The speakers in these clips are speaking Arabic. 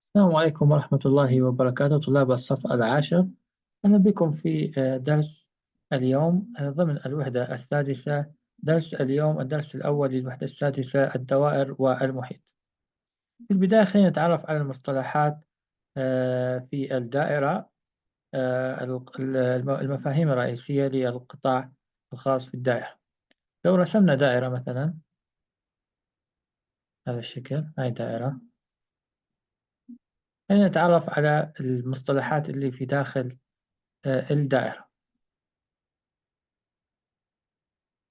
السلام عليكم ورحمة الله وبركاته طلاب الصف العاشر. أهلا بكم في درس اليوم ضمن الوحدة السادسة. درس اليوم الدرس الأول للوحدة السادسة، الدوائر والمحيط. في البداية خلينا نتعرف على المصطلحات في الدائرة. المفاهيم الرئيسية للقطاع الخاص في الدائرة. لو رسمنا دائرة مثلا هذا الشكل، هاي دائرة. خلينا نتعرف على المصطلحات اللي في داخل الدائرة.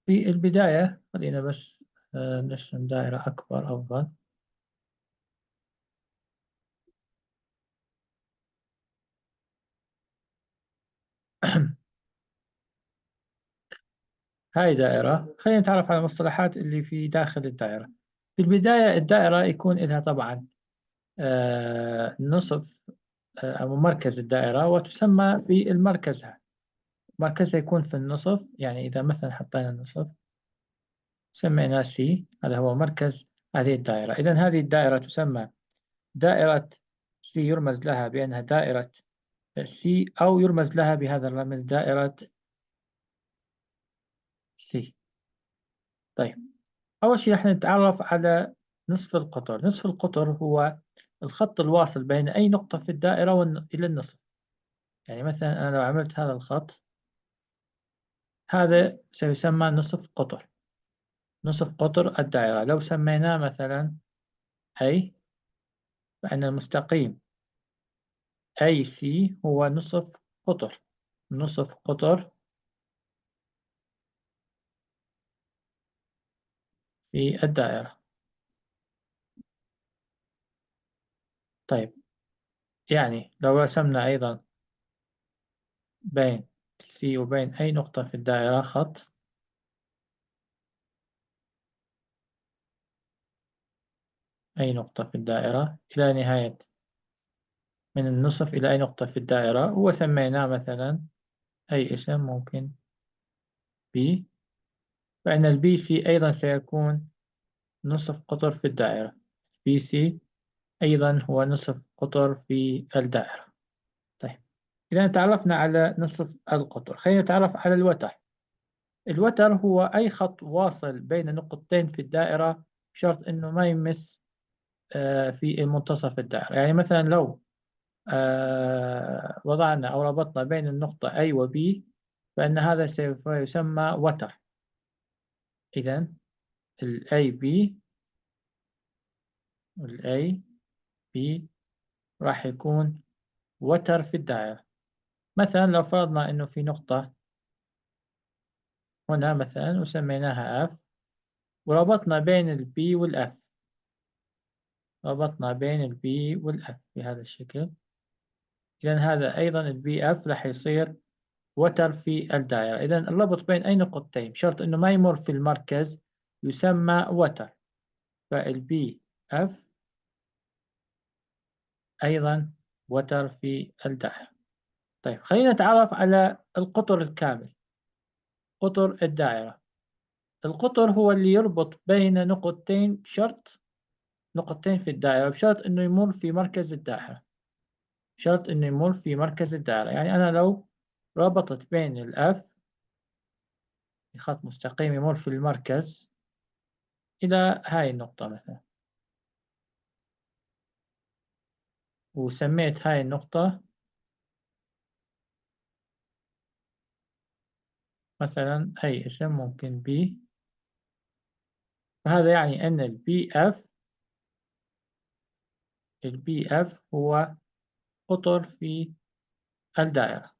في البداية خلينا بس نرسم دائرة أكبر أفضل. هاي دائرة، خلينا نتعرف على المصطلحات اللي في داخل الدائرة. في البداية الدائرة يكون لها طبعا نصف أو مركز الدائرة، وتسمى في المركزها. مركزها يكون في النصف، يعني إذا مثلا حطينا النصف سميناه سي، هذا هو مركز هذه الدائرة. إذن هذه الدائرة تسمى دائرة سي، يرمز لها بأنها دائرة سي، أو يرمز لها بهذا الرمز دائرة سي. طيب، أول شيء رح نتعرف على نصف القطر. نصف القطر هو الخط الواصل بين أي نقطة في الدائرة إلى النصف. يعني مثلا أنا لو عملت هذا الخط، هذا سيسمى نصف قطر. نصف قطر الدائرة. لو سميناه مثلا أي، فإن المستقيم أي سي هو نصف قطر. نصف قطر في الدائرة. طيب، يعني لو رسمنا أيضا بين سي وبين أي نقطة في الدائرة خط، أي نقطة في الدائرة إلى نهاية، من النصف إلى أي نقطة في الدائرة، وسميناه مثلا أي اسم، ممكن B، فإن البي سي أيضا سيكون نصف قطر في الدائرة. بي سي أيضا هو نصف قطر في الدائرة. طيب، إذا تعرفنا على نصف القطر، خلينا نتعرف على الوتر. الوتر هو أي خط واصل بين نقطتين في الدائرة، بشرط أنه ما يمس في منتصف الدائرة. يعني مثلا لو وضعنا أو ربطنا بين النقطة A و B، فإن هذا سوف يسمى وتر. إذن ال AB وال AB راح يكون وتر في الدائرة. مثلا لو فرضنا أنه في نقطة هنا مثلا وسميناها F، وربطنا بين ال B وال F، ربطنا بين ال B وال F بهذا الشكل. إذن هذا أيضا ال BF راح يصير وتر في الدائرة. إذا الربط بين أي نقطتين بشرط أنه ما يمر في المركز يسمى وتر، فالبي اف أيضا وتر في الدائرة. طيب، خلينا نتعرف على القطر الكامل. قطر الدائرة، القطر هو اللي يربط بين نقطتين بشرط، نقطتين في الدائرة بشرط أنه يمر في مركز الدائرة. شرط أنه يمر في مركز الدائرة. يعني أنا لو ربطت بين الأف بخط مستقيم يمر في المركز إلى هاي النقطة مثلا، وسميت هاي النقطة مثلا أي اسم، ممكن B، فهذا يعني أن البي اف هو قطر في الدائرة.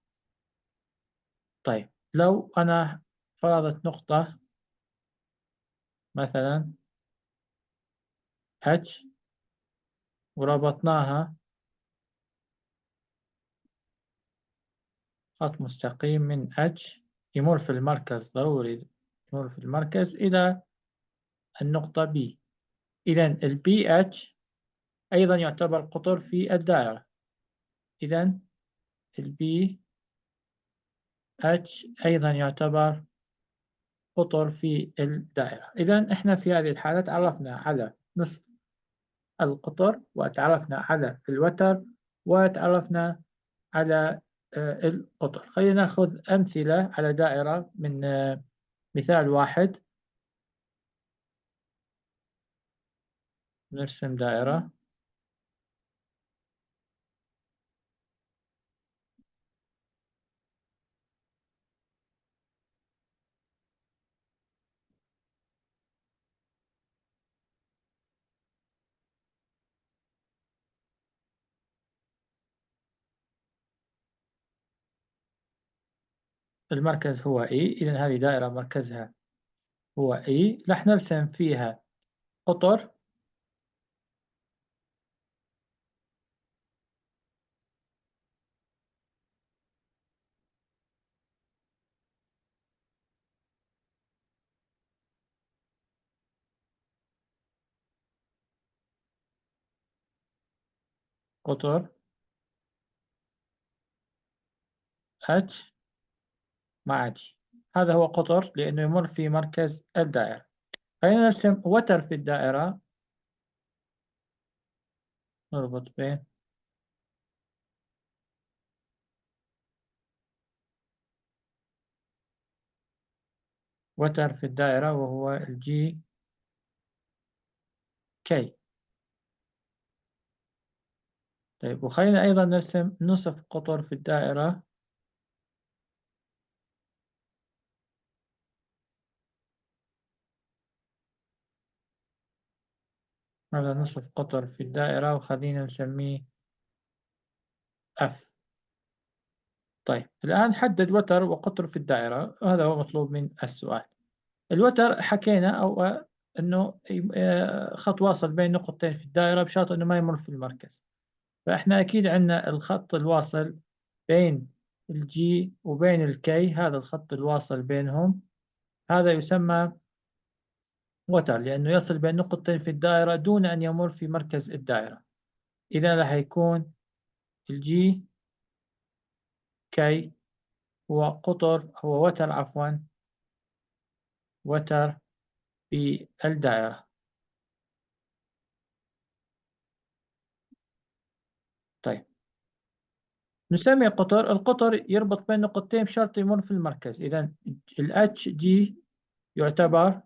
طيب، لو أنا فرضت نقطة مثلا H، وربطناها خط مستقيم من H يمر في المركز، ضروري يمر في المركز إلى النقطة B. إذن ال BH أيضا يعتبر قطر في الدائرة. إذن ال BH أيضا يعتبر قطر في الدائرة. إذن إحنا في هذه الحالة تعرفنا على نصف القطر، وتعرفنا على الوتر، وتعرفنا على القطر. خلينا نأخذ أمثلة على دائرة من مثال واحد. نرسم دائرة. المركز هو E، إذن هذه دائرة مركزها هو E. رح نرسم فيها قطر. قطر H مع G. هذا هو قطر لأنه يمر في مركز الدائرة. خلينا نرسم وتر في الدائرة. نربط بين وتر في الدائرة وهو الجي كي. طيب، وخلينا أيضا نرسم نصف قطر في الدائرة. هذا نصف قطر في الدائرة وخلينا نسميه F. طيب، الآن حدد وتر وقطر في الدائرة، هذا هو مطلوب من السؤال. الوتر حكينا أو أنه خط واصل بين نقطتين في الدائرة بشرط أنه ما يمر في المركز. فإحنا أكيد عندنا الخط الواصل بين الجي وبين الكي، هذا الخط الواصل بينهم هذا يسمى وتر، لأنه يصل بين نقطتين في الدائرة دون أن يمر في مركز الدائرة. إذا راح يكون الجي كي هو قطر، هو وتر عفوا، وتر في الدائرة. طيب، نسمي القطر يربط بين نقطتين بشرط يمر في المركز. إذا ال HG يعتبر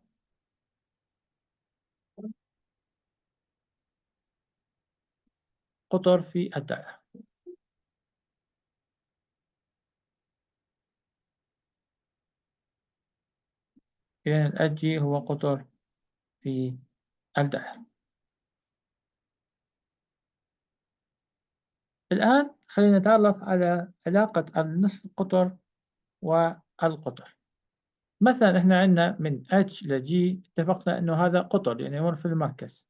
قطر في الدائرة. إذا ال HG هو قطر في الدائرة. الآن خلينا نتعرف على علاقة النصف قطر والقطر. مثلا احنا عندنا من H ل G اتفقنا انه هذا قطر يعني يمر في المركز،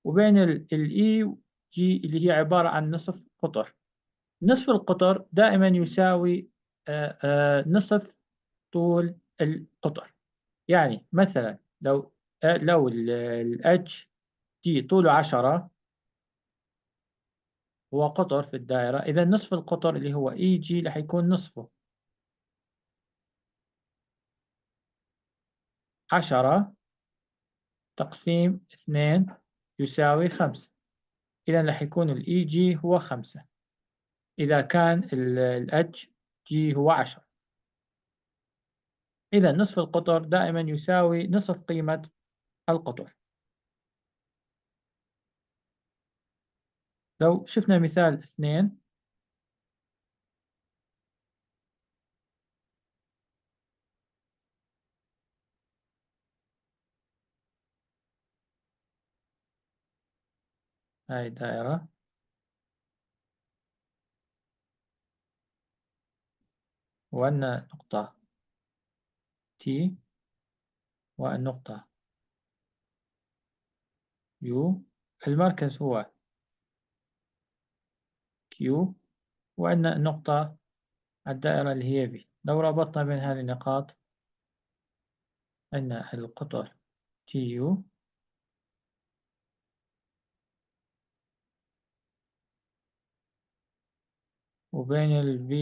وبين ال E و G اللي هي عبارة عن نصف قطر. نصف القطر دائما يساوي نصف طول القطر. يعني مثلا لو ال H G طوله 10 هو قطر في الدائرة، إذا نصف القطر اللي هو E G رح يكون نصفه 10 تقسيم 2 يساوي 5. إذا رح يكون ال EG هو 5 إذا كان ال HG هو 10. إذا نصف القطر دائما يساوي نصف قيمة القطر. لو شفنا مثال 2، هاي الدائرة وأن نقطة T والنقطة U، المركز هو Q، وأن النقطة الدائرة اللي هي V. لو ربطنا بين هذه النقاط أن القطر TU وبين ال V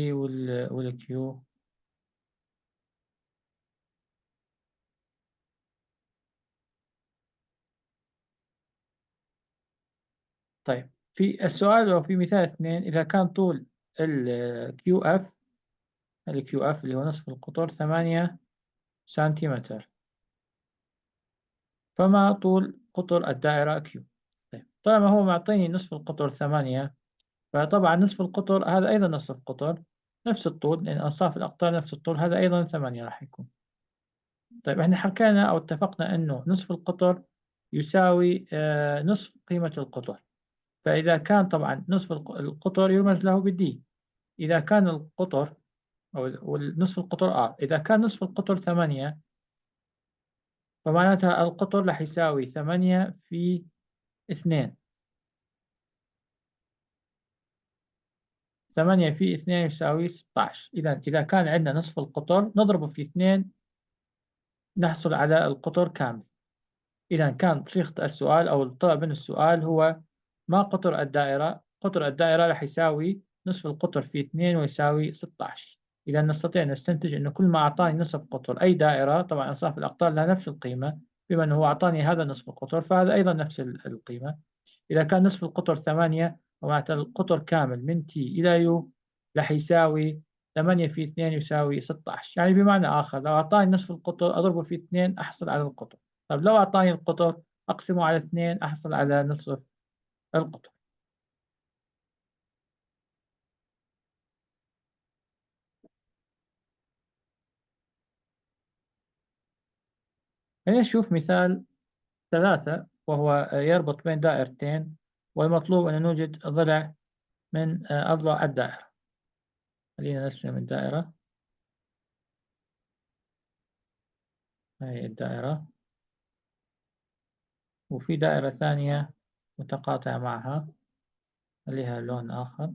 وال Q طيب في السؤال أو في مثال 2 إذا كان طول ال QF اللي هو نصف القطر 8 سنتيمتر، فما طول قطر الدائرة Q؟ طيب طالما هو معطيني نصف القطر 8، فطبعا نصف القطر هذا أيضا نصف قطر نفس الطول، لأن أنصاف الأقطار نفس الطول، هذا أيضا 8 راح يكون. طيب احنا حكينا أو اتفقنا أنه نصف القطر يساوي نصف قيمة القطر. فإذا كان طبعا نصف القطر يرمز له بالدي. إذا كان القطر أو نصف القطر R، إذا كان نصف القطر 8، فمعناتها القطر راح يساوي 8 في 2. 8 في 2 يساوي 16. إذا كان عندنا نصف القطر نضربه في 2 نحصل على القطر كامل. إذا كان صيغة السؤال أو الطلب من السؤال هو ما قطر الدائرة؟ قطر الدائرة راح يساوي نصف القطر في 2 ويساوي 16. إذا نستطيع أن نستنتج أنه كل ما أعطاني نصف قطر أي دائرة، طبعا أنصاف الأقطار لها نفس القيمة، بما أنه هو أعطاني هذا نصف القطر فهذا أيضا نفس القيمة. إذا كان نصف القطر 8، ومعناتها القطر كامل من T إلى U راح يساوي 8 في 2 يساوي 16. يعني بمعنى آخر لو أعطاني نصف القطر أضربه في 2 أحصل على القطر. طيب لو أعطاني القطر أقسمه على 2 أحصل على نصف القطر. خلينا نشوف مثال 3، وهو يربط بين دائرتين، والمطلوب أن نوجد ضلع من أضلاع الدائرة. خلينا نرسم الدائرة. هذه الدائرة، وفي دائرة ثانية متقاطعة معها لها لون آخر.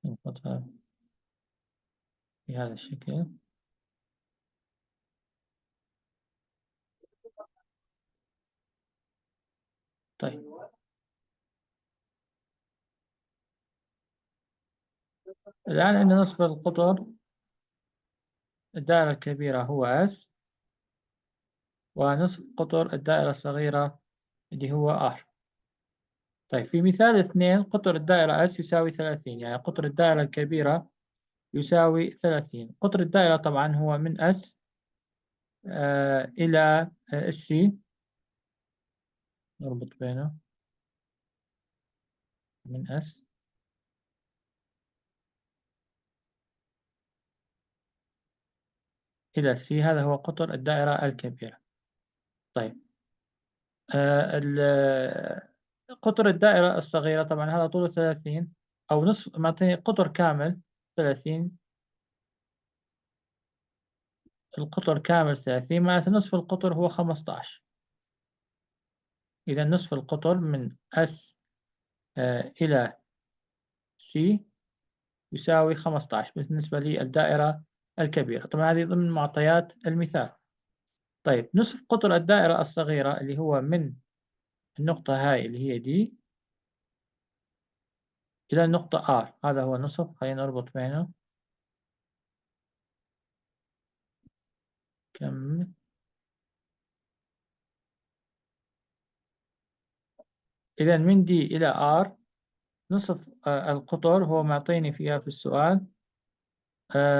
نحطها بهذا الشكل. طيب الآن عندنا نصف القطر الدائرة الكبيرة هو S، ونصف قطر الدائرة الصغيرة اللي هو R. طيب في مثال 2 قطر الدائرة S يساوي 30، يعني قطر الدائرة الكبيرة يساوي 30. قطر الدائرة طبعا هو من S إلى C، نربط بينه من S إلى C، هذا هو قطر الدائرة الكبيرة. طيب قطر الدائرة الصغيرة طبعا هذا طوله 30 أو نصف، معطيني قطر كامل 30. القطر كامل 30 معناته نصف القطر هو 15. إذا نصف القطر من S إلى C يساوي 15 بالنسبة للدائرة الكبيرة. طبعا هذه ضمن معطيات المثال. طيب نصف قطر الدائرة الصغيرة اللي هو من النقطة هاي اللي هي دي إلى النقطة R، هذا هو نصف. خلينا نربط بينه. كم إذا من دي إلى R نصف القطر هو معطيني فيها في السؤال،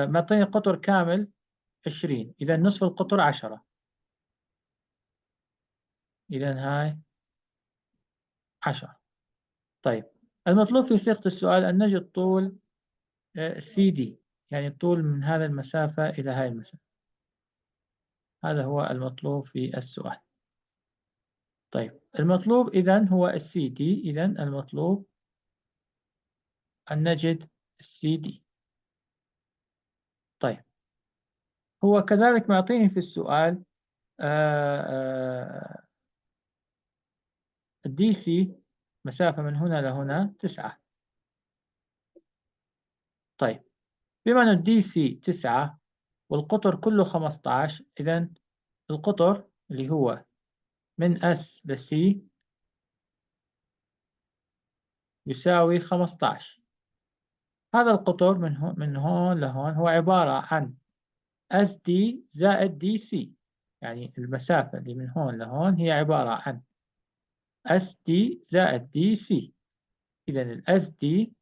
معطيني قطر كامل 20. إذا نصف القطر 10. إذا هاي 10. طيب المطلوب في صيغة السؤال أن نجد طول CD، يعني الطول من هذا المسافة إلى هاي المسافة. هذا هو المطلوب في السؤال. طيب المطلوب إذن هو CD. إذن المطلوب أن نجد CD. طيب هو كذلك معطيني في السؤال DC مسافة من هنا لهنا 9. طيب بما أن DC 9 والقطر كله 15، إذن القطر اللي هو من S ل C يساوي 15. هذا القطر من هون لهون هو عبارة عن SD زائد DC، يعني المسافة اللي من هون لهون هي عبارة عن SD زائد DC. إذا ال SD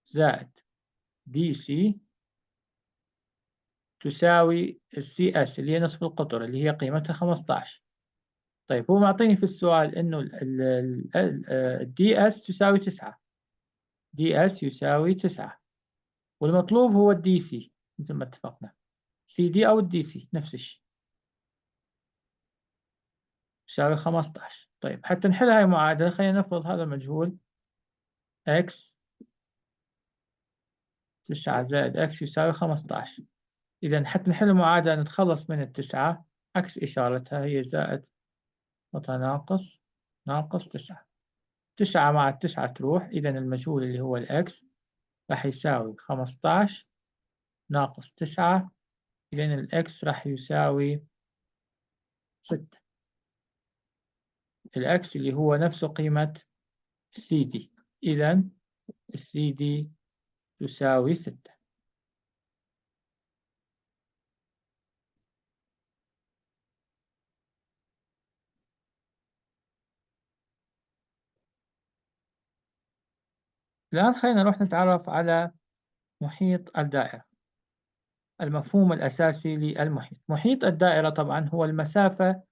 زائد DC تساوي ال CS اللي هي نصف القطر اللي هي قيمتها 15. طيب هو معطيني في السؤال إنه ال DS يساوي 9، DS يساوي 9، والمطلوب هو ال DC مثل ما اتفقنا، CD أو ال DC نفس الشيء يساوي 15. طيب حتى نحل هاي المعادلة خلينا نفرض هذا المجهول X 9 زائد X يساوي 15. إذا حتى نحل المعادلة نتخلص من التسعة عكس إشارتها هي زائد وتناقص ناقص 9. 9 مع التسعة تروح، إذا المجهول اللي هو الإكس راح يساوي 15 ناقص 9، إذا الإكس راح يساوي 6. الإكس اللي هو نفس قيمة السي دي، إذا السي دي تساوي 6. الآن خلينا نروح نتعرف على محيط الدائرة. المفهوم الأساسي للمحيط، محيط الدائرة طبعا هو المسافة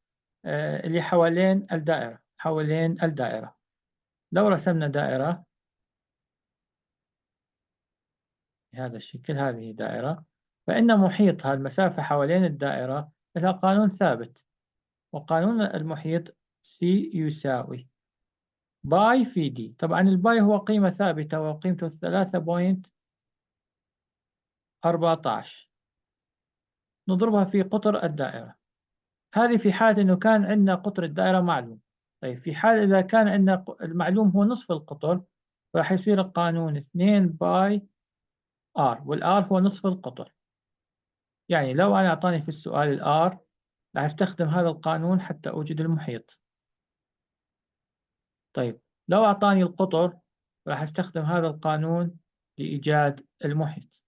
اللي حوالين الدائرة، حوالين الدائرة. لو رسمنا دائرة بهذا الشكل، هذه دائرة، فإن محيطها المسافة حوالين الدائرة لها قانون ثابت، وقانون المحيط C يساوي باي في دي. طبعا الباي هو قيمة ثابتة وقيمته 3.14، نضربها في قطر الدائرة. هذه في حال أنه كان عندنا قطر الدائرة معلوم. طيب في حال إذا كان عندنا المعلوم هو نصف القطر، راح يصير القانون 2 باي R، والR هو نصف القطر. يعني لو أنا أعطاني في السؤال الR راح أستخدم هذا القانون حتى أوجد المحيط. طيب لو أعطاني القطر راح أستخدم هذا القانون لإيجاد المحيط.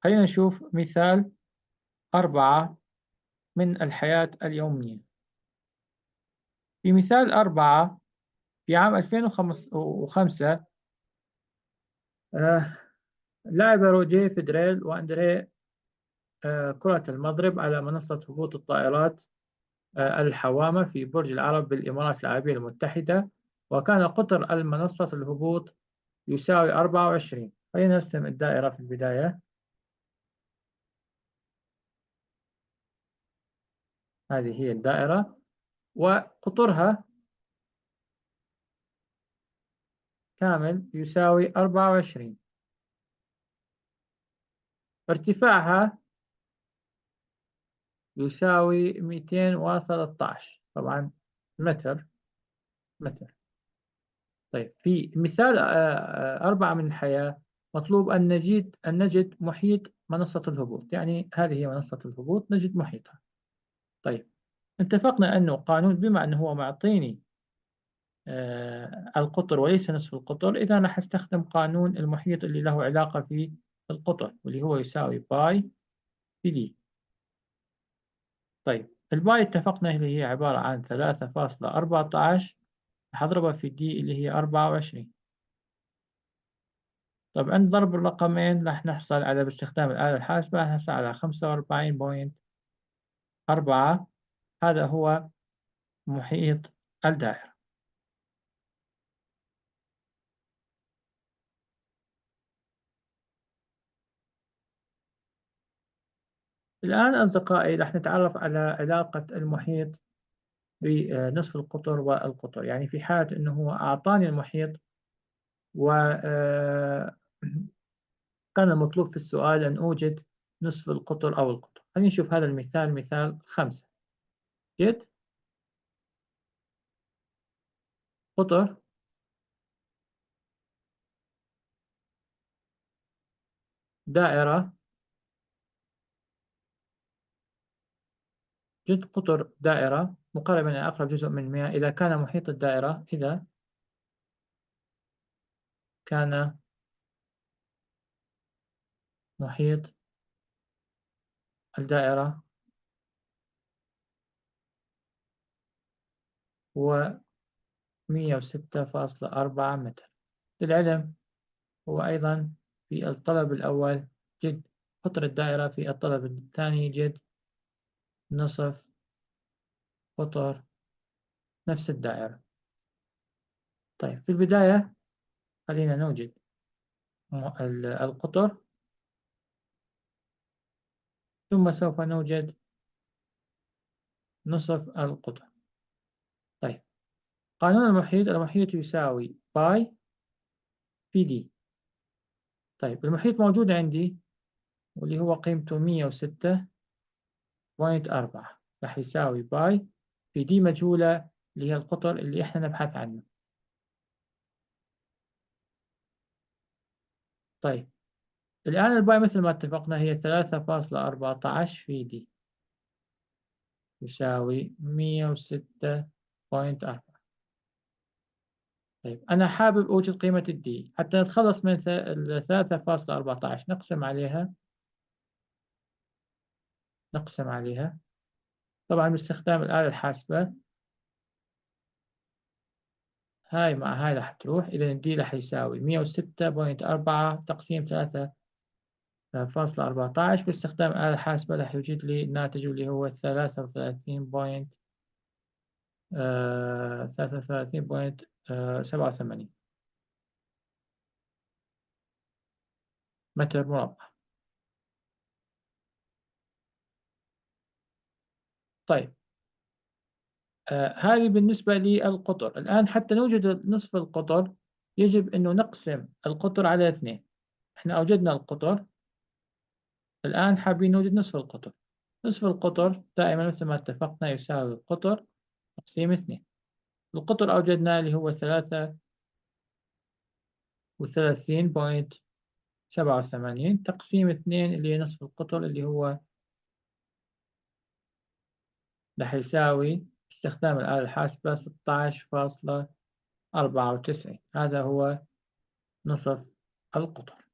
خلينا نشوف مثال 4 من الحياة اليومية. في مثال 4 في عام 2005 لعب روجيه فيدريل وأندريه كرة المضرب على منصة هبوط الطائرات الحوامة في برج العرب بالإمارات العربية المتحدة، وكان قطر المنصة الهبوط يساوي 24. خلينا نرسم الدائرة في البداية. هذه هي الدائرة وقطرها كامل يساوي 24. ارتفاعها يساوي 213 طبعا متر. طيب في مثال 4 من الحياة مطلوب أن نجد محيط منصة الهبوط، يعني هذه هي منصة الهبوط نجد محيطها. طيب اتفقنا أنه قانون بما أنه هو معطيني القطر وليس نصف القطر، إذا راح أستخدم قانون المحيط اللي له علاقة في القطر واللي هو يساوي باي في دي. طيب الباي اتفقنا اللي هي عبارة عن 3.14، هضربها في دي اللي هي 24. طب عند ضرب الرقمين راح نحصل على باستخدام الآلة الحاسبة راح نحصل على 45.4. هذا هو محيط الدائرة. الآن أصدقائي راح نتعرف على علاقة المحيط بنصف القطر والقطر. يعني في حالة أنه هو أعطاني المحيط وكان المطلوب في السؤال أن أوجد نصف القطر أو القطر. خلينا نشوف هذا المثال، مثال 5. جد قطر دائرة، جد قطر دائرة مقربا إلى أقرب جزء من المياه إذا كان محيط الدائرة، إذا كان محيط الدائرة هو 106.4 متر. للعلم هو أيضا في الطلب الأول جد قطر الدائرة، في الطلب الثاني جد نصف قطر نفس الدائرة. طيب في البداية خلينا نوجد القطر، ثم سوف نوجد نصف القطر. طيب قانون المحيط يساوي باي في دي. طيب المحيط موجود عندي واللي هو قيمته 106.4، راح يساوي باي في دي مجهولة اللي هي القطر اللي احنا نبحث عنه. طيب الآن الباي مثل ما اتفقنا هي 3.14 في دي يساوي 106.4. طيب أنا حابب أوجد قيمة الدي حتى نتخلص من 3.14. نقسم عليها طبعا باستخدام الآلة الحاسبة. هاي مع هاي راح تروح، إذا الدي راح يساوي 106.4 تقسيم 3.14. باستخدام الآلة الحاسبة راح يوجد لي الناتج اللي هو 33.87 متر مربع. طيب هذه بالنسبة للقطر. الآن حتى نوجد نصف القطر يجب أنه نقسم القطر على 2. إحنا أوجدنا القطر، الآن حابين نوجد نصف القطر. نصف القطر دائما مثل ما اتفقنا يساوي القطر تقسيم 2. القطر أوجدناه اللي هو 33.87 تقسيم 2 اللي هي نصف القطر اللي هو راح يساوي استخدام الآلة الحاسبة 16.94. هذا هو نصف القطر.